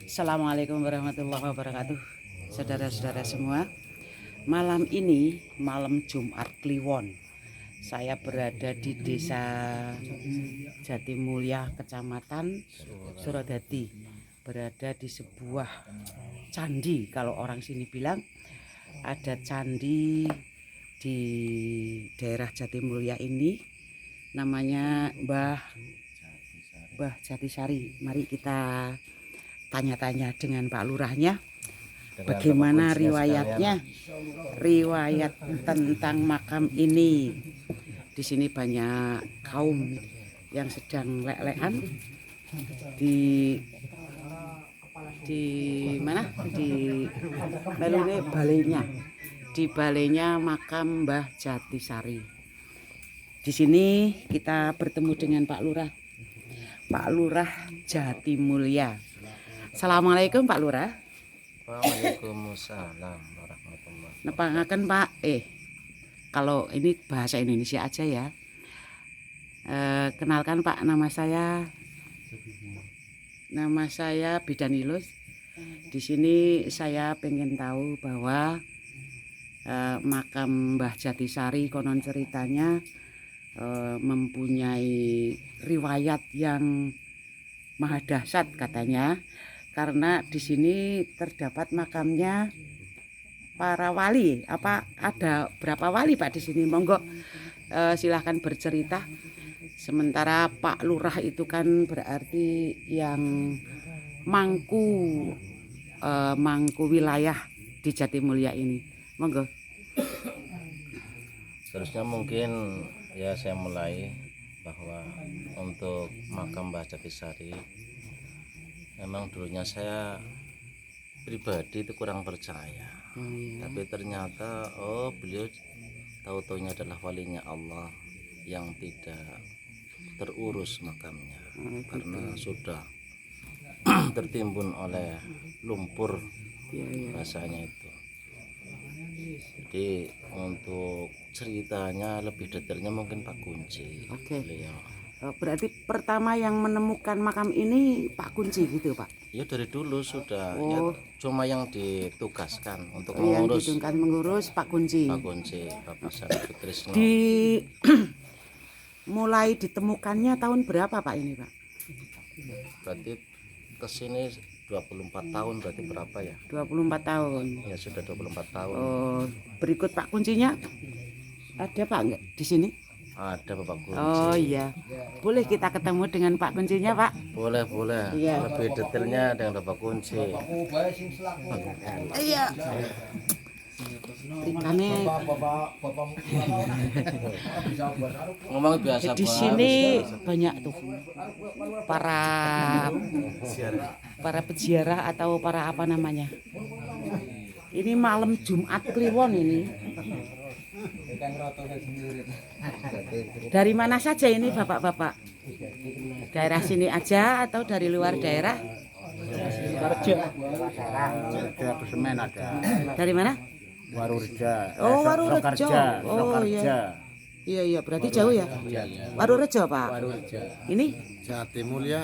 Assalamualaikum warahmatullahi wabarakatuh. Saudara-saudara semua, malam ini malam Jumat Kliwon, saya berada di Desa Jatimulya, Kecamatan Suradadi. Berada di sebuah candi, kalau orang sini bilang ada candi di daerah Jatimulya ini, namanya Mbah Jatisari. Mari kita tanya-tanya dengan Pak Lurahnya bagaimana riwayatnya, riwayat tentang makam ini. Di sini banyak kaum yang sedang lek-lekan di mana, di melune balainya, di balainya makam Mbah Jatisari. Di sini kita bertemu dengan Pak Lurah Jatimulya. Assalamualaikum Pak Lurah. Waalaikumsalam warahmatullahi. Nepangaken Pak, kalau ini bahasa Indonesia aja ya. Kenalkan Pak, nama saya Bidanilus. Di sini saya pengen tahu bahwa makam Mbah Jatisari konon ceritanya mempunyai riwayat yang maha dahsyat katanya, karena di sini terdapat makamnya para wali. Apa ada berapa wali Pak di sini? Monggo silahkan bercerita. Sementara Pak Lurah itu kan berarti yang mangku wilayah di Jatimulya ini. Monggo. Seterusnya mungkin ya saya mulai bahwa untuk makam Mbah Jatisari, memang dulunya saya pribadi itu kurang percaya. Tapi ternyata beliau tahu-taunya adalah walinya Allah yang tidak terurus makamnya karena sudah tertimbun oleh lumpur rasanya itu. Jadi untuk ceritanya lebih detailnya mungkin Pak Kunci. Beliau. Berarti pertama yang menemukan makam ini Pak Kunci gitu Pak? Ya dari dulu sudah, ya, cuma yang ditugaskan untuk mengurus Pak Kunci. Pak Kunci, Bapak Sari Putrisno. Mulai ditemukannya tahun berapa Pak ini Pak? Berarti kesini 24 tahun, berarti berapa ya? 24 tahun. Ya sudah 24 tahun. Berikut Pak Kuncinya ada Pak enggak di sini? Ada Bapak Kunci. Oh iya. Boleh kita ketemu dengan Pak Kuncinya Pak? Boleh. Iya. Lebih detailnya dengan Bapak Kunci. Iya. Ikannya ngomong biasa. di sini banyak tuh para peziarah atau para apa namanya. Ini malam Jumat Kliwon ini. Dari mana saja ini Bapak-bapak? Daerah sini aja atau dari luar daerah? Dari mana? Warurejo. Warurejo. Iya. Iya, berarti jauh ya? Warurejo Pak. Ini Jatimulya.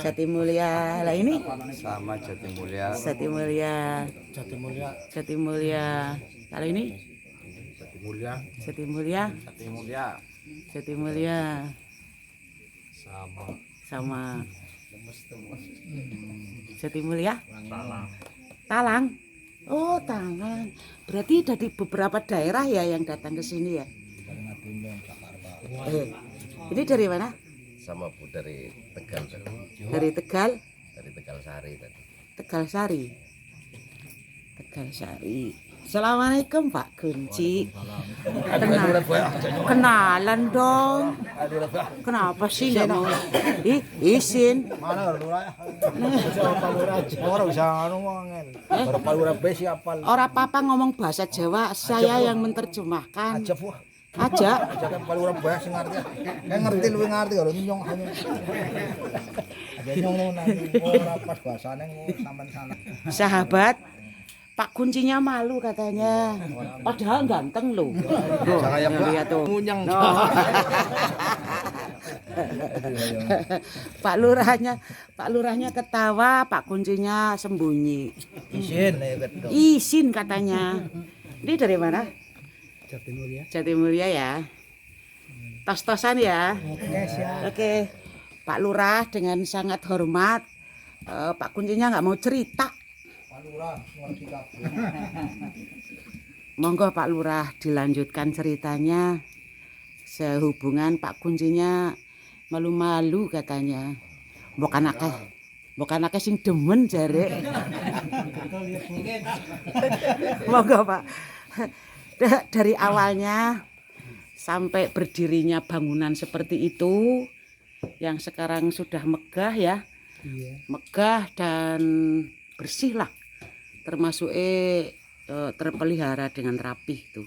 Lah ini? Sama Jatimulya. Jatimulya. Kalau ini? Jatimulya. Sama. Jatimulya. Talang. Oh, Talang. Berarti dari beberapa daerah ya yang datang ke sini ya? Ini dari mana? Sama Bu, dari Tegal. Dari Tegal? Dari Tegal Sari tadi. Tegal Sari. Assalamualaikum Pak Kunci. Kenalan dong. Kenapa sih nggak mau? Izin. Orang papa ngomong bahasa Jawa, saya yang menerjemahkan. Aja. Sahabat, Pak Kuncinya malu katanya. Padahal ganteng loh. Lihat tuh. Pak Lurahnya ketawa, Pak Kuncinya sembunyi. Izin katanya. Ini dari mana? Jatimulya ya. Tos-tosan ya. Oke. Pak Lurah dengan sangat hormat. Pak Kuncinya nggak mau cerita. Monggo Pak Lurah dilanjutkan ceritanya. Sehubungan Pak Kuncinya malu-malu katanya. Bukan akeh sing demen jare. Monggo Pak. Dari awalnya sampai berdirinya bangunan seperti itu yang sekarang sudah megah ya. Megah dan bersih lah. Termasuk terpelihara dengan rapih itu.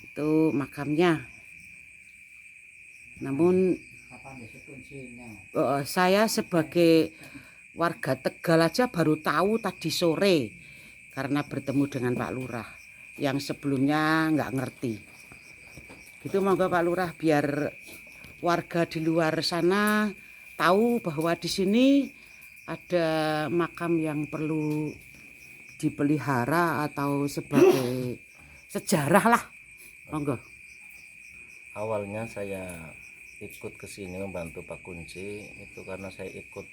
Itu makamnya. Namun saya sebagai warga Tegal aja baru tahu tadi sore karena bertemu dengan Pak Lurah yang sebelumnya nggak ngerti. Gitu monggo Pak Lurah biar warga di luar sana tahu bahwa di sini ada makam yang perlu dipelihara atau sebagai sejarah lah. Monggo. Awalnya saya ikut ke sini membantu Pak Kunci itu karena saya ikut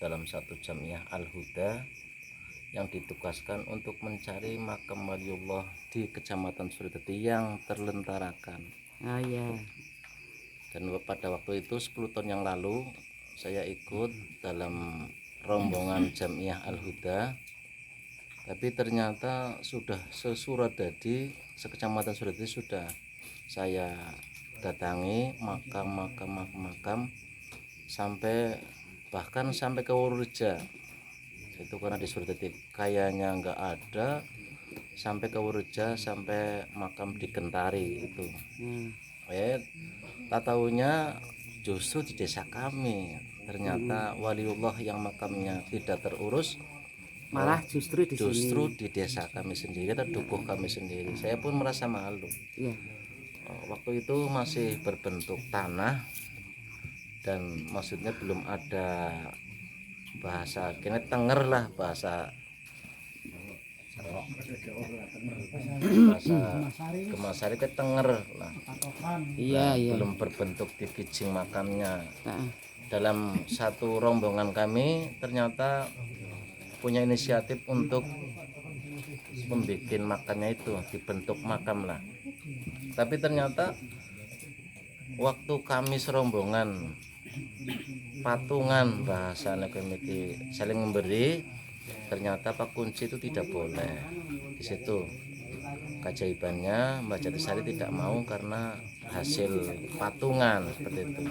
dalam satu jamiah Al-Huda yang ditugaskan untuk mencari makam waliullah di Kecamatan Suryatadi yang terlentarakan. Oh iya. Dan pada waktu itu 10 tahun yang lalu saya ikut dalam rombongan jamiah Al-Huda, tapi ternyata sudah se-Suryatadi, sekecamatan Suryatadi sudah saya datangi makam sampai bahkan sampai ke Wuruja itu karena di Suryatadi kayaknya nggak ada, sampai ke Wuruja sampai makam di Gentari itu. Tak tahunya justru di desa kami ternyata waliullah yang makamnya tidak terurus, Malah justru di sini. di desa kami sendiri atau dukuh kami sendiri. Saya pun merasa malu. Iya. Waktu itu masih berbentuk tanah dan maksudnya belum ada bahasa kene tenger lah, bahasa Gemasari ke tenger lah. Iya. Belum berbentuk di kijing makamnya. Dalam satu rombongan kami ternyata punya inisiatif untuk membuat makamnya itu dibentuk makam lah. Tapi ternyata waktu kami serombongan patungan bahasa nekemiti saling memberi, ternyata Pak Kunci itu tidak boleh. Di situ keajaibannya Mbak Jatisari tidak mau karena hasil patungan seperti itu.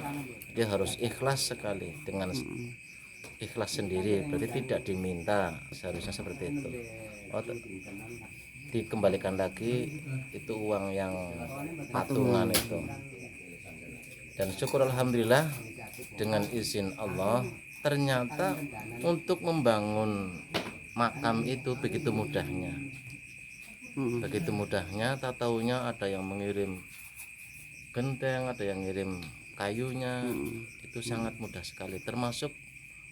Dia harus ikhlas sekali, dengan ikhlas sendiri, berarti tidak diminta, seharusnya seperti itu. Dikembalikan lagi itu uang yang patungan itu. Dan syukur alhamdulillah dengan izin Allah ternyata untuk membangun makam itu begitu mudahnya. Begitu mudahnya, tak taunya ada yang mengirim genteng, ada yang ngirim kayunya. Itu sangat mudah sekali. Termasuk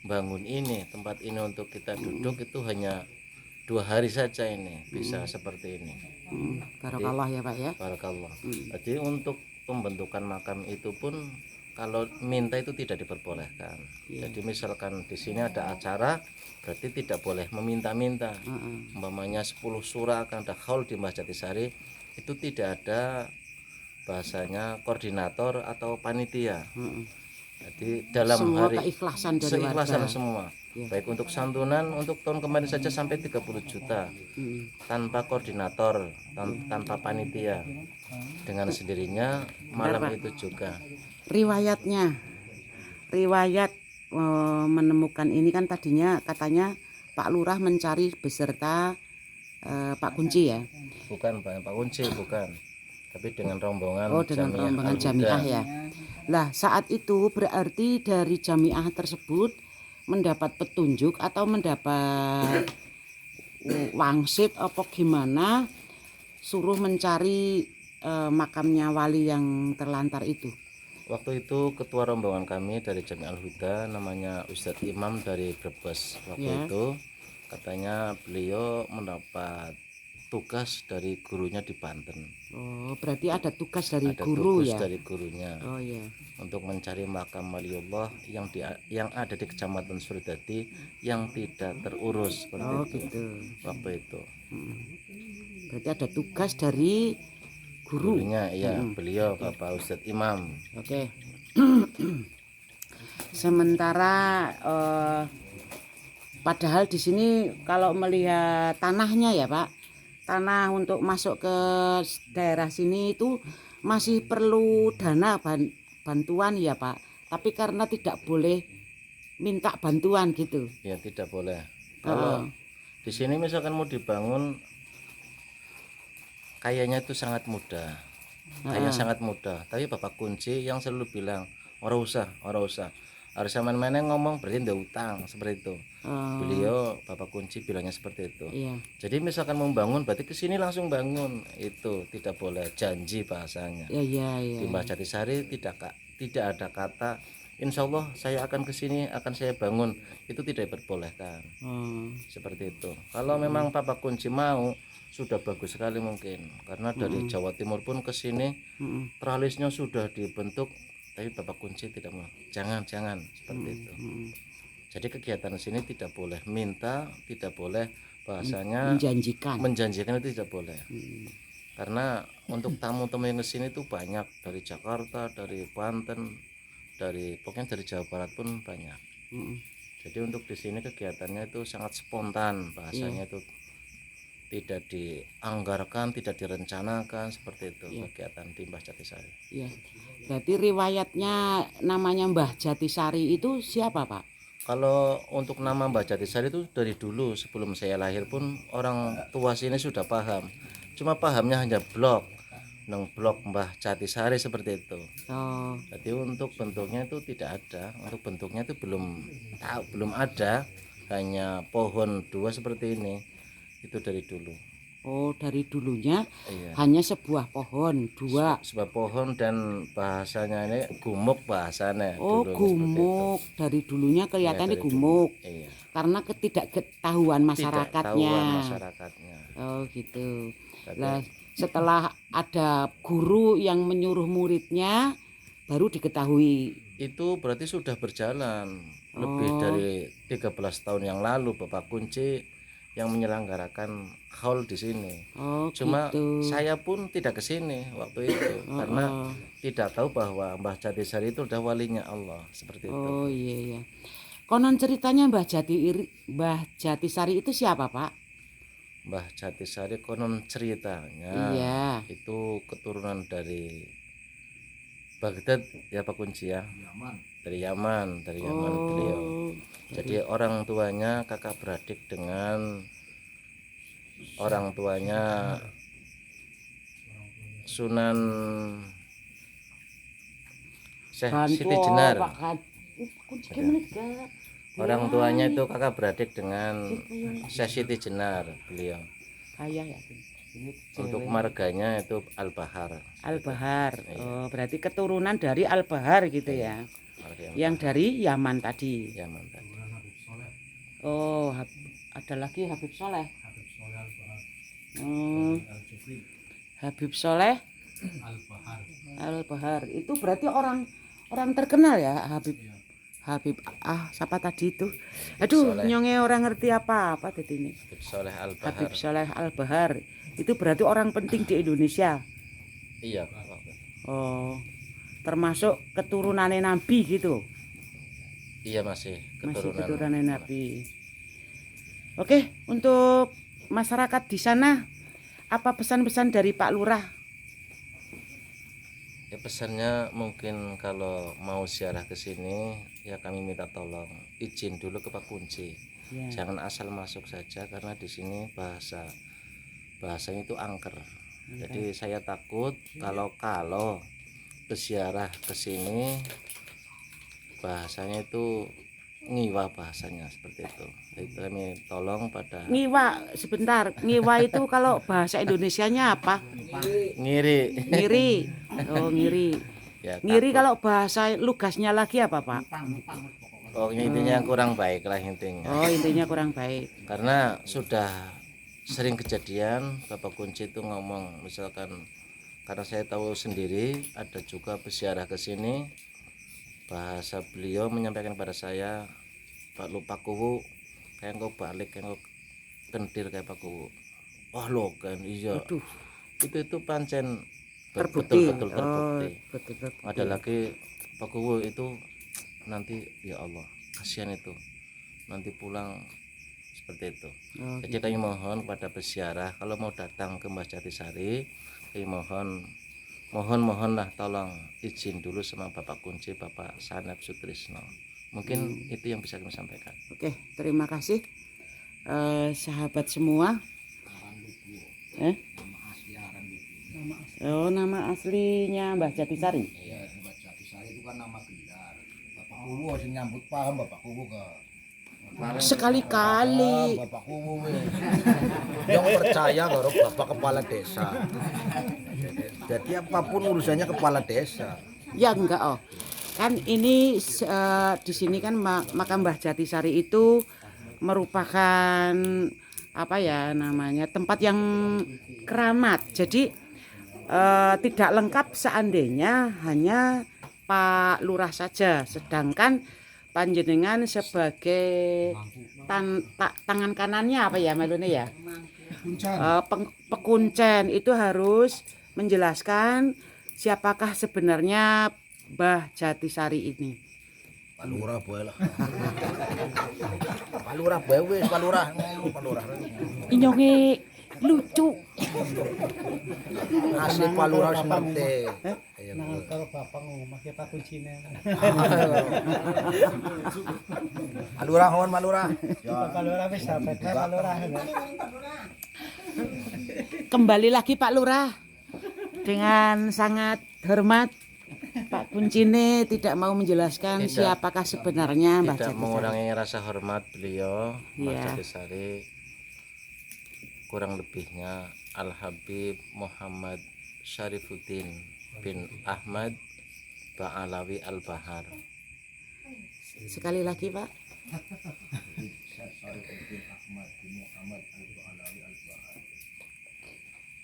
bangun ini, tempat ini untuk kita duduk itu hanya 2 hari saja ini bisa seperti ini. Barakallah ya Pak ya. Barakallah. Jadi untuk pembentukan makam itu pun kalau minta itu tidak diperbolehkan. Jadi misalkan di sini ada acara, berarti tidak boleh meminta-minta. Umpamanya 10 surah akan ada haul di Mbah Jatisari, itu tidak ada bahasanya koordinator atau panitia. Jadi dalam Semua hari keikhlasan dari seikhlasan warga. semua. Baik untuk santunan, untuk tahun kemarin saja sampai 30 juta tanpa koordinator, tanpa panitia, dengan sendirinya malam itu juga. Riwayat menemukan ini kan tadinya katanya Pak Lurah mencari beserta Pak Kunci ya. Bukan Pak Kunci, bukan, tapi dengan rombongan dengan jamiah rombongan Al-Huda. jamiah ya. Lah saat itu berarti dari jamiah tersebut mendapat petunjuk atau mendapat wangsit apa gimana suruh mencari makamnya wali yang terlantar itu. Waktu itu ketua rombongan kami dari Jami Al Huda namanya Ustadz Imam dari Brebes. Waktu Ya. itu katanya beliau mendapat tugas dari gurunya di Banten. Oh, berarti ada tugas dari Ada guru tugas ya. dari gurunya Oh ya. untuk mencari makam waliullah yang ada di Kecamatan Suridadi yang tidak terurus seperti Oh itu. gitu. Waktu itu Berarti ada tugas dari guru. gurunya ya beliau Bapak Ustadz Imam. Oke. Sementara padahal di sini kalau melihat tanahnya ya Pak, tanah untuk masuk ke daerah sini itu masih perlu dana bantuan ya Pak. Tapi karena tidak boleh minta bantuan gitu. Ya tidak boleh. Kalau di sini misalkan mau dibangun kayaknya itu sangat mudah. Kayaknya sangat mudah. Tapi Bapak Kunci yang selalu bilang ora usah. Harus sama mana ngomong berarti ndak utang seperti itu. Beliau Bapak Kunci bilangnya seperti itu. Iya. Jadi misalkan mau bangun berarti ke sini langsung bangun. Itu tidak boleh, janji bahasanya. Iya. Di Mbah Jatisari tidak ada kata insya Allah saya akan ke sini akan saya bangun, itu tidak diperbolehkan. Seperti itu. Kalau memang Bapak Kunci mau sudah bagus sekali mungkin karena dari Jawa Timur pun ke sini tralisnya sudah dibentuk, tapi Bapak Kunci tidak mau. Jangan seperti itu. Jadi kegiatan di sini tidak boleh minta, tidak boleh bahasanya menjanjikan itu tidak boleh. Karena untuk tamu-tamu yang kesini itu banyak dari Jakarta, dari Banten, pokoknya dari Jawa Barat pun banyak. Jadi untuk di sini kegiatannya itu sangat spontan, bahasanya itu tidak dianggarkan, tidak direncanakan seperti itu kegiatan di Mbah Jatisari. Iya. Berarti riwayatnya namanya Mbah Jatisari itu siapa Pak? Kalau untuk nama Mbah Jatisari itu dari dulu sebelum saya lahir pun orang tua sini sudah paham. Cuma pahamnya hanya blok Mbah Jatisari seperti itu. Jadi untuk bentuknya itu tidak ada, untuk bentuknya itu belum ada, hanya pohon dua seperti ini. Itu dari dulu. Oh, dari dulunya hanya sebuah pohon dua. Sebuah pohon dan bahasanya ini gumuk bahasanya. Oh, gumuk. Dari dulunya kelihatannya gumuk. Iya. Karena ketidaktahuan masyarakatnya. Oh, gitu. Lah, setelah ada guru yang menyuruh muridnya baru diketahui. Itu berarti sudah berjalan lebih dari 13 tahun yang lalu Bapak Kunci yang menyelenggarakan haul di sini. Cuma gitu. saya pun tidak ke sini waktu itu karena tidak tahu bahwa Mbah Jatisari itu udah walinya Allah seperti itu. Oh iya. Konon ceritanya Mbah Jatisari itu siapa Pak? Mbah Jatisari konon ceritanya itu keturunan dari Baghdad ya Pak Kunci ya. Dari Yaman beliau. Jadi orang tuanya kakak beradik dengan orang tuanya Sunan Syekh Siti Jenar. Orang tuanya itu kakak beradik dengan Syekh Siti Jenar beliau. Untuk marganya itu Al-Bahar. Oh, berarti keturunan dari Al-Bahar gitu ya. Yang dari Yaman tadi. Oh, ada lagi Habib Soleh. Habib Soleh Al-Bahar. Itu berarti orang terkenal ya Habib siapa tadi itu? Aduh, nyonge orang ngerti apa tadi ini. Habib Soleh Al-Bahar. Itu berarti orang penting di Indonesia. Iya. Oh, termasuk keturunannya Nabi gitu. Iya masih keturunan Nabi. Oke, untuk masyarakat di sana apa pesan-pesan dari Pak Lurah? Ya pesannya mungkin kalau mau ziarah ke sini ya kami minta tolong izin dulu ke Pak Kunci. Jangan asal masuk saja karena di sini bahasanya itu angker. Jadi saya takut kalau berziarah ke sini bahasanya itu ngiwa bahasanya seperti itu. Jadi kami tolong pada ngiwa sebentar. Ngiwa itu kalau bahasa Indonesianya apa? Ngiri. Oh, ngiri. Ya, Ngiri takut. kalau bahasa lugasnya lagi apa, Pak? Pokoknya intinya kurang baik lah intinya. Oh, intinya kurang baik. Karena sudah sering kejadian Bapak Kunci itu ngomong, misalkan karena saya tahu sendiri ada juga peziarah ke sini, bahasa beliau menyampaikan pada saya, Pak lupa kuwu kayak engkau balik kayak engkau kentir kayak Pak kuwu. Wah lo kan iya. Aduh, Itu pancen terbukti. betul-betul terbukti. Betul terbukti. Ada lagi Pak kuwu itu nanti ya Allah kasihan itu nanti pulang seperti itu. Oh, Jadi kami mohon kepada peziarah kalau mau datang ke Mbah Jatisari, kami mohonlah tolong izin dulu sama Bapak Kunci, Bapak Sanep Sutrisno. Mungkin itu yang bisa kami sampaikan. Oke, terima kasih sahabat semua. Oh, nama aslinya Mbah Jatisari. Iya, Mbah Jatisari itu kan nama gelar. Bapak Kuwu sing nyambut paham Bapak Kuwu ke Sekali-kali. Bapak Kuwu yang percaya karo Bapak Kepala Desa. Jadi apapun urusannya Kepala Desa. Ya enggak, oh. Kan ini di sini kan makam Mbah Jatisari itu merupakan apa ya namanya, tempat yang keramat. Jadi tidak lengkap seandainya hanya Pak Lurah saja, sedangkan panjenengan sebagai tangan kanannya apa ya melune ya, pekuncen itu harus menjelaskan siapakah sebenarnya Mbah Jatisari ini. Pak Lurah bae lah. Pak Lurah bae wis, Pak Lurah ngomong Pak Lurah. Inyonge lucu. Asli Pak Lurah wis ngerti. Nah, kalau bapak ngomong pakai Pak Kuncinya. Pak Lurah ngomong Pak Lurah. Pak Lurah wis sampai Pak Lurah. Kembali lagi Pak Lurah, dengan sangat hormat Pak Kuncine tidak mau menjelaskan siapakah sebenarnya Mbah Tidak Jatisari. mengurangi rasa hormat beliau, Mbah Iya. Jatisari. Kurang lebihnya Al Habib Muhammad Syarifuddin bin Ahmad Ba'alawi Al Bahar. Sekali lagi Pak.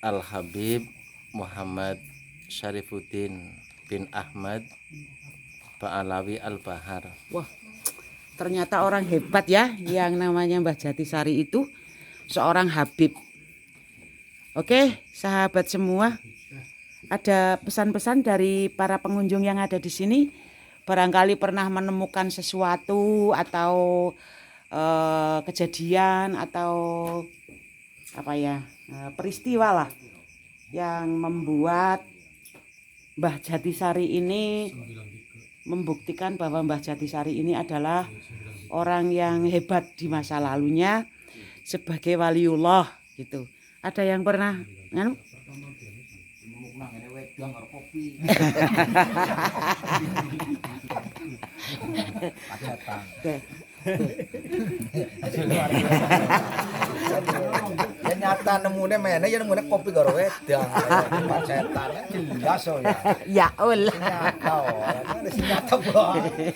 Al Habib Muhammad Syarifuddin bin Ahmad Ba'alawi Al Bahar. Wah, ternyata orang hebat ya yang namanya Mbah Jatisari itu, seorang Habib. Oke, sahabat semua, ada pesan-pesan dari para pengunjung yang ada di sini. Barangkali pernah menemukan sesuatu atau kejadian atau apa ya, peristiwa lah yang membuat Mbah Jatisari ini membuktikan bahwa Mbah Jatisari ini adalah orang yang hebat di masa lalunya sebagai waliullah gitu. Ada yang pernah nganu? Ya nyata nemune mene ya nemune kopi karo wedang. Pacetan jelas oh ya. Ya Allah. Nyata oh. Nyata banget.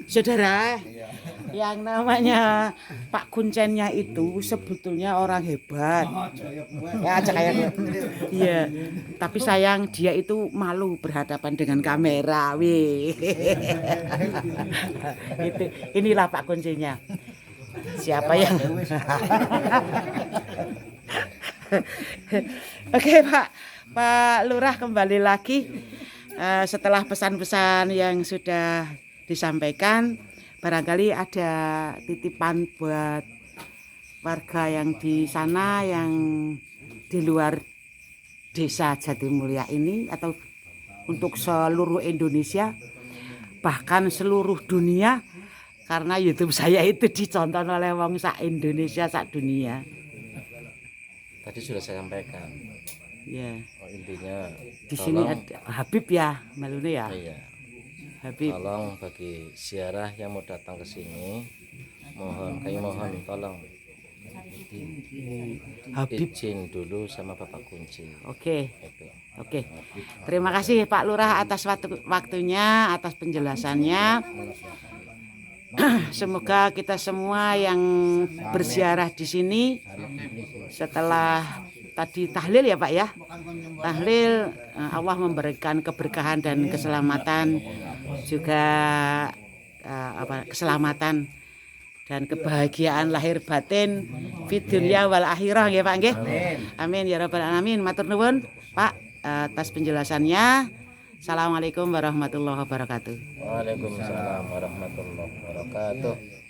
Saudara, yang namanya Pak Kuncennya itu sebetulnya orang hebat. Ya, kayak iya. Tapi sayang dia itu malu berhadapan dengan kamera, weh. Itu inilah Pak Kuncennya. Siapa yang Oke, Pak Lurah kembali lagi setelah pesan-pesan yang sudah disampaikan, barangkali ada titipan buat warga yang di sana yang di luar desa Jatimulya ini atau untuk seluruh Indonesia bahkan seluruh dunia, karena YouTube saya itu ditonton oleh wong sak Indonesia sak dunia. Tadi sudah saya sampaikan. Ya, Intinya di sini ada Habib ya, malune ya. iya, Habib. tolong bagi ziarah yang mau datang ke sini, kami mohon tolong Habib. izin dulu sama Bapak Kunci. Oke. Itu. Oke. Terima kasih Pak Lurah atas waktunya, atas penjelasannya. Semoga kita semua yang berziarah di sini setelah tadi tahlil ya Pak ya. Tahlil Allah memberikan keberkahan dan keselamatan juga keselamatan dan kebahagiaan lahir batin fid dunya wal akhirah ya Pak nggih. Amin ya rabbal alamin. Matur nuwun Pak atas penjelasannya. Assalamualaikum warahmatullahi wabarakatuh. Waalaikumsalam warahmatullahi wabarakatuh.